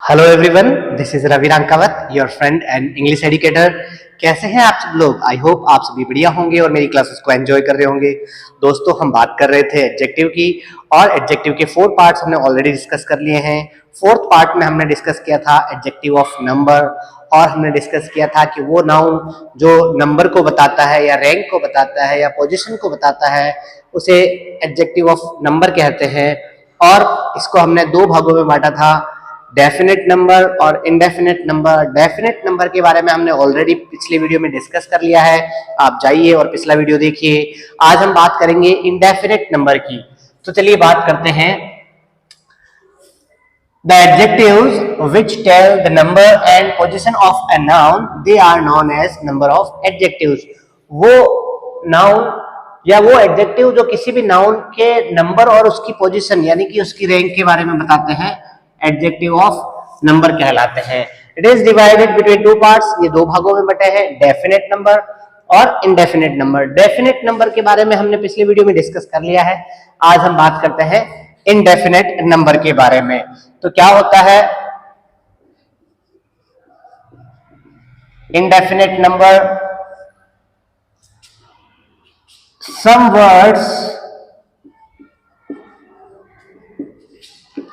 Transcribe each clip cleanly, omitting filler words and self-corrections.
Hello everyone, this is Ravi Rankawat, your friend and English educator. कैसे हैं आप सब लोग? आई होप आप सभी बढ़िया होंगे और मेरी क्लासेस को एंजॉय कर रहे होंगे। दोस्तों, हम बात कर रहे थे एडजेक्टिव की और एडजेक्टिव के 4 पार्ट्स हमने ऑलरेडी डिस्कस कर लिए हैं। 4th पार्ट में हमने डिस्कस किया था एडजेक्टिव ऑफ नंबर और हमने डिस्कस किया था कि वो नाउन जो नंबर को बताता है या रैंक को बताता है या पोजीशन को बताता है उसे एडजेक्टिव ऑफ नंबर कहते हैं। और इसको हमने 2 भागों में बांटा था, डेफिनेट नंबर और इनडेफिनेट नंबर। डेफिनेट नंबर के बारे में हमने ऑलरेडी पिछले वीडियो में डिस्कस कर लिया है, आप जाइए और पिछला वीडियो देखिए। आज हम बात करेंगे इनडेफिनेट नंबर की। तो चलिए बात करते हैं। The adjectives which tell the number and position of a noun, they are known as number of adjectives। वो नाउन या वो एडजेक्टिव जो किसी भी नाउन के नंबर और उसकी पोजीशन यानी कि उसकी रैंक के बारे में बताते हैं, एडजेक्टिव ऑफ नंबर कहलाते हैं। It is divided between 2 parts, ये 2 भागों में बटे हैं, डेफिनेट नंबर और इनडेफिनेट नंबर। डेफिनेट नंबर के बारे में हमने पिछले वीडियो में डिस्कस कर लिया है। आज हम बात करते हैं इनडेफिनेट नंबर के बारे में। तो क्या होता है indefinite number? Some words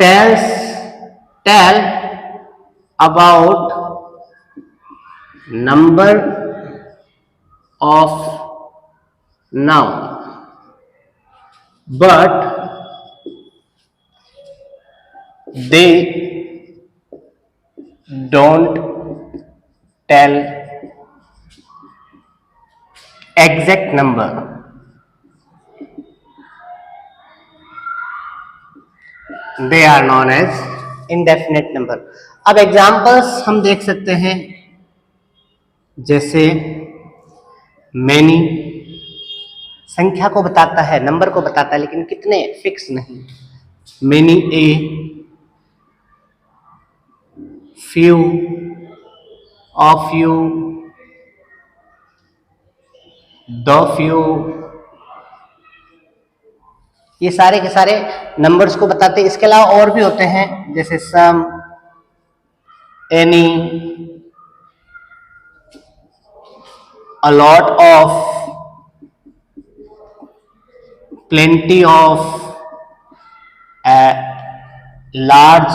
tell about number of noun, but they don't tell exact number। They are known as indefinite number। अब एग्जाम्पल्स हम देख सकते हैं, जैसे many संख्या को बताता है, नंबर को बताता है, लेकिन कितने फिक्स नहीं। many a, few, of you, the few, ये सारे के सारे नंबर्स को बताते हैं। इसके अलावा और भी होते हैं, जैसे some, any, a lot of, plenty of, a large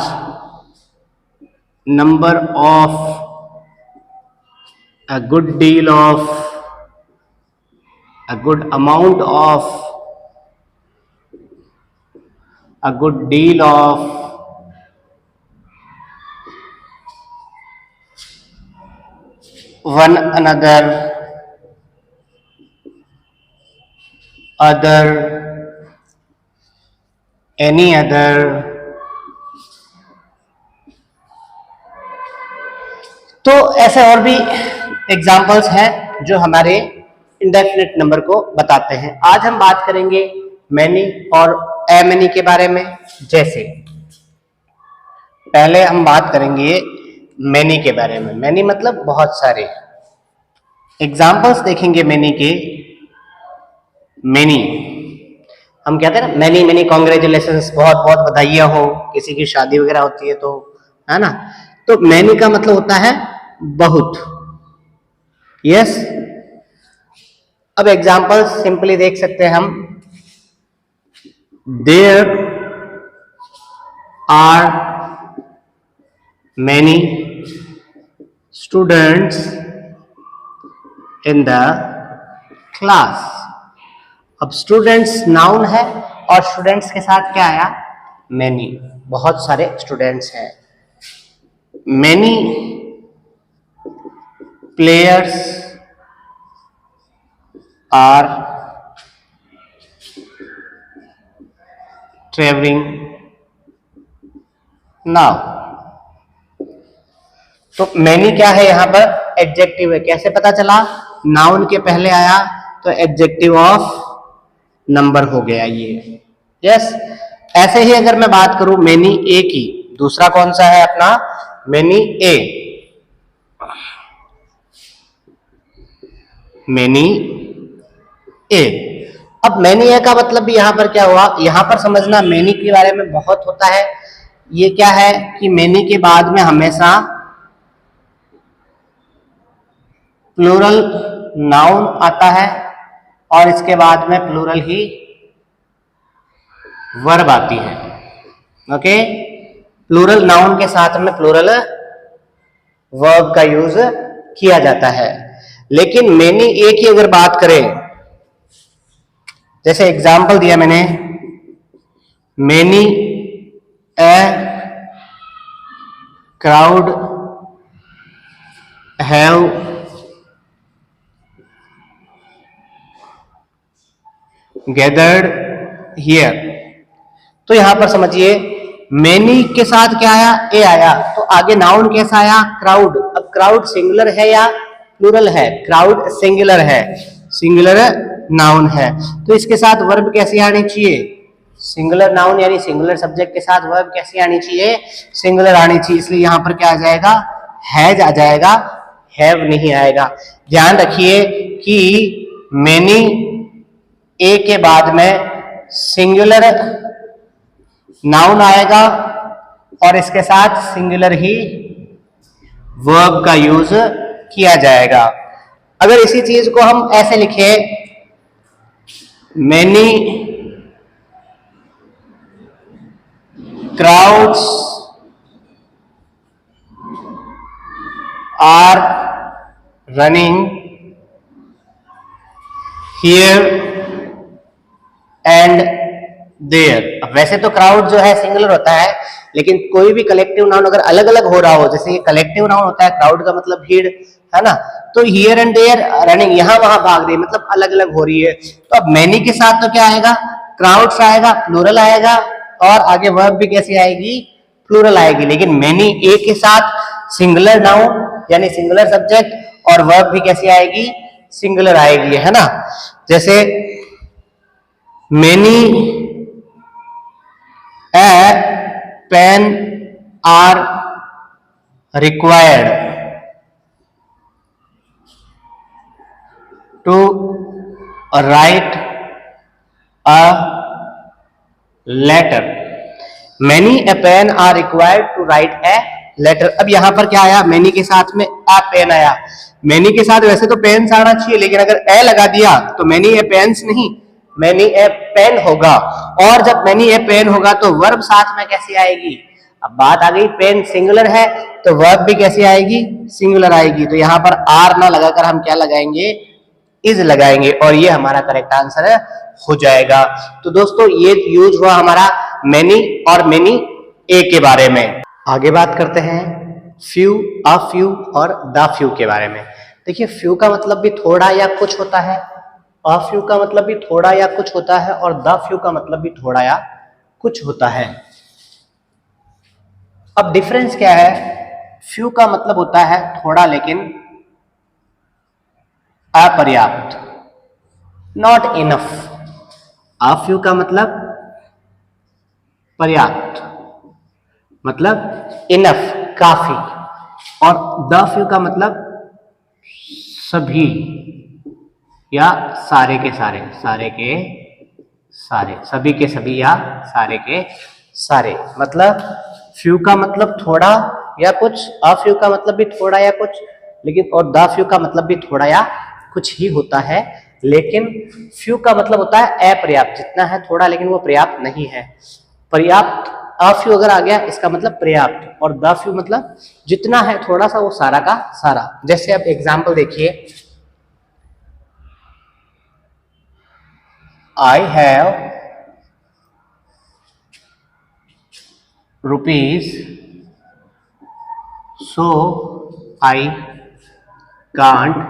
number of, a good deal of, a good amount of, a good deal of, one another, other, any other। तो ऐसे और भी एग्जाम्पल्स हैं जो हमारे इंडेफिनिट नंबर को बताते हैं। आज हम बात करेंगे मैनी और ए मैनी के बारे में। जैसे पहले हम बात करेंगे मैनी के बारे में। मैनी मतलब बहुत सारे। एग्जाम्पल्स देखेंगे मैनी के। मैनी हम कहते हैं ना, मैनी मैनी कॉन्ग्रेचुलेशंस, बहुत बहुत बधाइयां हो, किसी की शादी वगैरह होती है तो, है ना। तो मैनी का मतलब होता है बहुत। यस। अब एग्जाम्पल सिंपली देख सकते हैं हम। There are many students in the class. अब स्टूडेंट्स नाउन है और स्टूडेंट्स के साथ क्या आया? मैनी, बहुत सारे स्टूडेंट्स हैं। Many players are travelling now. तो मैनी क्या है? यहां पर एडजेक्टिव है। कैसे पता चला? नाउन के पहले आया तो एडजेक्टिव ऑफ नंबर हो गया ये। यस। ऐसे ही अगर मैं बात करूं मैनी ए की, दूसरा कौन सा है अपना? Many a. Many a. अब मैनी ए का मतलब भी यहां पर क्या हुआ? यहां पर समझना, मैनी के बारे में बहुत होता है, ये क्या है कि मेनी के बाद में हमेशा प्लूरल नाउन आता है और इसके बाद में प्लूरल ही वर्ब आती है। ओके, प्लूरल नाउन के साथ में प्लूरल वर्ब का यूज किया जाता है। लेकिन मेनी ए की अगर बात करें, जैसे एग्जांपल दिया मैंने, many a crowd have gathered here, तो यहां पर समझिए मेनी के साथ क्या आया, ए आया, तो आगे नाउन कैसा आया, क्राउड। अब क्राउड सिंगुलर है या प्लूरल है, क्राउड सिंगुलर है, सिंगुलर नाउन है, तो इसके साथ वर्ब कैसी आनी चाहिए, सिंगुलर नाउन यानी सिंगुलर सब्जेक्ट के साथ वर्ब कैसी आनी चाहिए, सिंगुलर आनी चाहिए। इसलिए यहां पर क्या आ जाएगा, हैज आ जाएगा, हैव नहीं आएगा। ध्यान रखिए कि मेनी ए के बाद में सिंगुलर नाउन आएगा और इसके साथ सिंगुलर ही वर्ब का यूज किया जाएगा। अगर इसी चीज को हम ऐसे लिखे, many crowds are running here and there. अब वैसे तो क्राउड जो है सिंगुलर होता है, लेकिन कोई भी कलेक्टिव नाउन अगर अलग अलग हो रहा हो, जैसे ये कलेक्टिव नाउन होता है, क्राउड का मतलब भीड़ है ना, तो हियर एंड देयर रनिंग, यहां वहां भाग रही है, मतलब अलग अलग हो रही है। तो अब मैनी के साथ तो क्या आएगा, क्राउड्स आएगा, प्लूरल आएगा, और आगे वर्ब भी कैसी आएगी, प्लूरल आएगी। लेकिन मैनी ए के साथ सिंगुलर नाउन यानी सिंगुलर सब्जेक्ट और वर्ब भी कैसी आएगी, सिंगुलर आएगी, है ना। जैसे many a pen are required to write a letter, many a pen are required to write a letter. अब यहां पर क्या आया, मेनी के साथ में ए पेन आया, मेनी के साथ वैसे तो पेन्स आना चाहिए, लेकिन अगर ए लगा दिया तो मेनी ए पेन्स नहीं, मेनी ए पेन होगा। और जब मेनी ए पेन होगा तो वर्ब साथ में कैसी आएगी, अब बात आ गई, पेन सिंगुलर है तो वर्ब भी कैसी आएगी, सिंगुलर आएगी। तो यहां पर आर ना लगाकर हम क्या लगाएंगे, इज लगाएंगे, और ये हमारा करेक्ट आंसर हो जाएगा। तो दोस्तों ये यूज हुआ हमारा मेनी और मेनी ए के बारे में। आगे बात करते हैं फ्यू, अ फ्यू और द फ्यू के बारे में। देखिए फ्यू का मतलब भी थोड़ा या कुछ होता है, अ फ्यू का मतलब भी थोड़ा या कुछ होता है, और द फ्यू का मतलब भी थोड़ा या कुछ होता है। अब डिफरेंस क्या है, फ्यू का मतलब होता है थोड़ा लेकिन अपर्याप्त, नॉट इनफ। अ फ्यू का मतलब पर्याप्त, मतलब इनफ, काफी, और द फ्यू का मतलब सभी या सारे के सारे, सारे के सारे, सभी के सभी या सारे के सारे। मतलब फ्यू का मतलब थोड़ा या कुछ, अ फ्यू का मतलब भी थोड़ा या कुछ, लेकिन और द फ्यू का मतलब भी थोड़ा या कुछ ही होता है। लेकिन फ्यू का मतलब होता है अपर्याप्त, जितना है थोड़ा लेकिन वो पर्याप्त नहीं है। पर्याप्त अ फ्यू अगर आ गया इसका मतलब पर्याप्त, और द फ्यू मतलब जितना है थोड़ा सा वो सारा का सारा। जैसे अब एग्जांपल देखिए, I have rupees, so I can't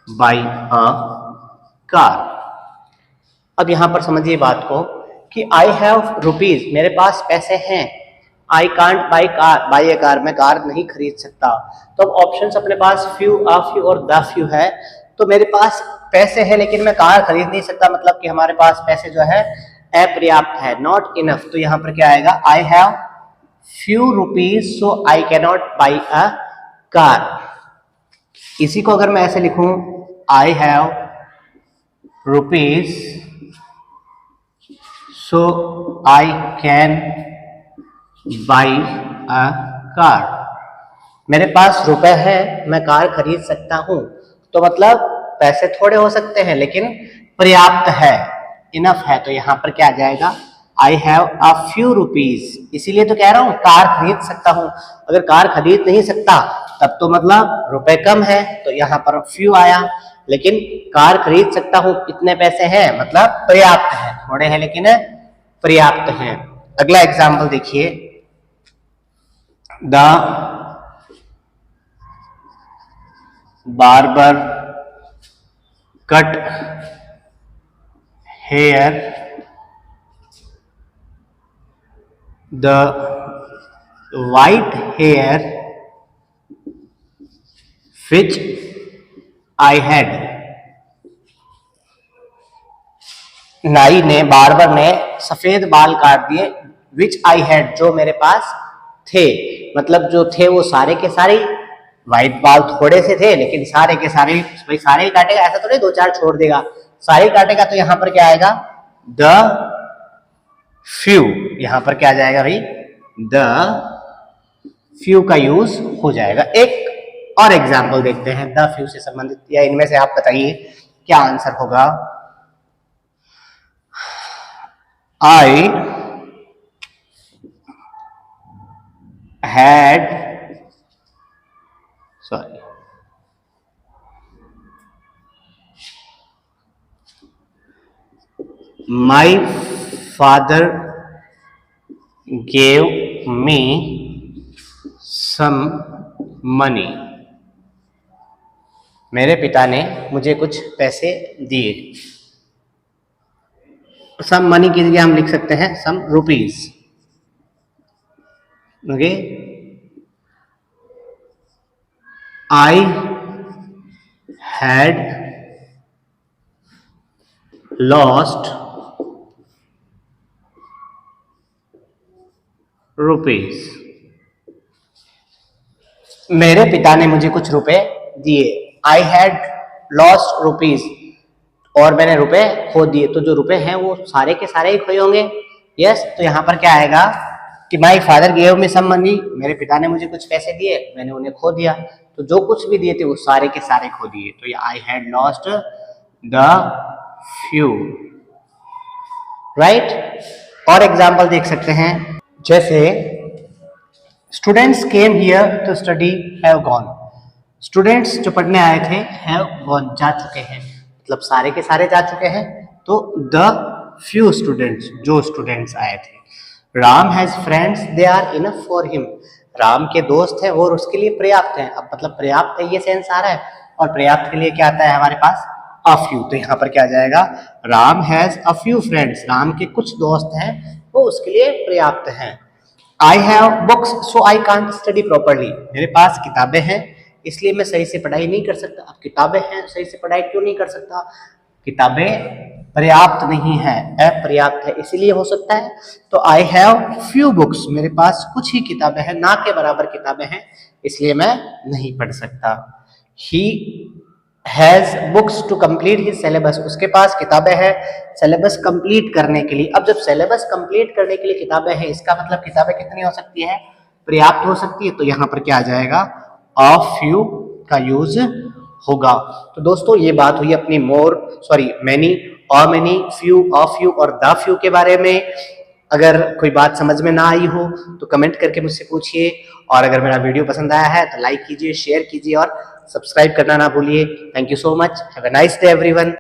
buy a car। अब यहां पर समझिए बात को कि I have rupees, मेरे पास पैसे हैं, I can't buy car, by A car, मैं कार नहीं खरीद सकता। तो अब ऑप्शंस अपने पास फ्यू, अ फ्यू और द फ्यू है। तो मेरे पास पैसे हैं लेकिन मैं कार खरीद नहीं सकता, मतलब कि हमारे पास पैसे जो है अपर्याप्त है, नॉट इनफ। तो यहां पर क्या आएगा, I have few rupees so I can not by a car. इसी को अगर मैं ऐसे लिखूं, I have rupees so I can buy a car. मेरे पास रुपए है, मैं कार खरीद सकता हूँ। तो मतलब पैसे थोड़े हो सकते हैं लेकिन पर्याप्त है, इनफ है। तो यहाँ पर क्या आ जाएगा, I have a few rupees. इसीलिए तो कह रहा हूँ कार खरीद सकता हूँ। अगर कार खरीद नहीं सकता तब तो मतलब रुपए कम है, तो यहाँ पर फ्यू आया। लेकिन कार खरीद सकता हूँ, इतने पैसे हैं, मतलब पर्याप्त है, थोड़े हैं लेकिन पर्याप्त हैं। अगला एग्जाम्पल देखिए, the barber cut hair the white hair which I had। नाई ने, बार्बर ने सफेद बाल काट दिए, विच आई हैड, जो मेरे पास थे। मतलब जो थे वो सारे के सारे, व्हाइट बाल थोड़े से थे लेकिन सारे के सारे, भाई सारे ही काटेगा ऐसा तो नहीं, दो चार छोड़ देगा, सारे काटेगा। तो यहां पर क्या आएगा, द फ्यू। यहां पर क्या आ जाएगा भाई, द फ्यू का यूज हो जाएगा। एक और एग्जाम्पल देखते हैं द फ्यू से संबंधित, या इनमें से आप बताइए क्या आंसर होगा। I had, sorry, my father gave me some money। मेरे पिता ने मुझे कुछ पैसे दिए। सम मनी की जगह हम लिख सकते हैं some rupees. Okay, I had lost rupees. मेरे पिता ने मुझे कुछ रुपए दिए। आई हैड लॉस्ट रुपीज, और मैंने रुपए खो दिए। तो जो रुपए हैं वो सारे के सारे ही खोए होंगे। यस, तो यहाँ पर क्या आएगा कि my father gave me some money, मेरे पिता ने मुझे कुछ पैसे दिए, मैंने उन्हें खो दिया। तो जो कुछ भी दिए थे वो सारे के सारे खो दिए। तो ये I had lost the few, right. और एग्जाम्पल देख सकते हैं, जैसे students came here to study have gone. Students जो पढ़ने आए थे हैव गॉन, जा चुके हैं, मतलब सारे के सारे जा चुके हैं। तो द फ्यू स्टूडेंट्स, जो स्टूडेंट्स आए थे। Ram has friends they are enough for him. Ram के दोस्त हैं और उसके लिए पर्याप्त है। अब मतलब पर्याप्त है ये सेंस आ रहा है, और पर्याप्त के लिए क्या आता है हमारे पास, अ फ्यू। तो यहाँ पर क्या आ जाएगा, Ram has a few friends, Ram के कुछ दोस्त हैं, वो उसके लिए पर्याप्त हैं। I have books so I can't study properly. मेरे पास किताबें हैं इसलिए मैं सही से पढ़ाई नहीं कर सकता। अब किताबें हैं, सही से पढ़ाई क्यों नहीं कर सकता, किताबें पर्याप्त नहीं है, अपर्याप्त है, इसीलिए हो सकता है। तो आई हैव फ्यू बुक्स, मेरे पास कुछ ही किताबें हैं, ना के बराबर किताबें हैं, इसलिए मैं नहीं पढ़ सकता। He has books to complete his syllabus, उसके पास किताबें हैं सिलेबस कंप्लीट करने के लिए। अब जब सिलेबस कंप्लीट करने के लिए किताबें हैं, इसका मतलब किताबें कितनी हो सकती है, पर्याप्त हो सकती है। तो यहाँ पर क्या आ जाएगा, अ फ्यू का यूज होगा। तो दोस्तों ये बात हुई अपनी many, a many, few, a few और द फ्यू के बारे में। अगर कोई बात समझ में ना आई हो तो कमेंट करके मुझसे पूछिए, और अगर मेरा वीडियो पसंद आया है तो लाइक कीजिए, शेयर कीजिए और सब्सक्राइब करना ना भूलिए। Thank you so much, have a nice day everyone.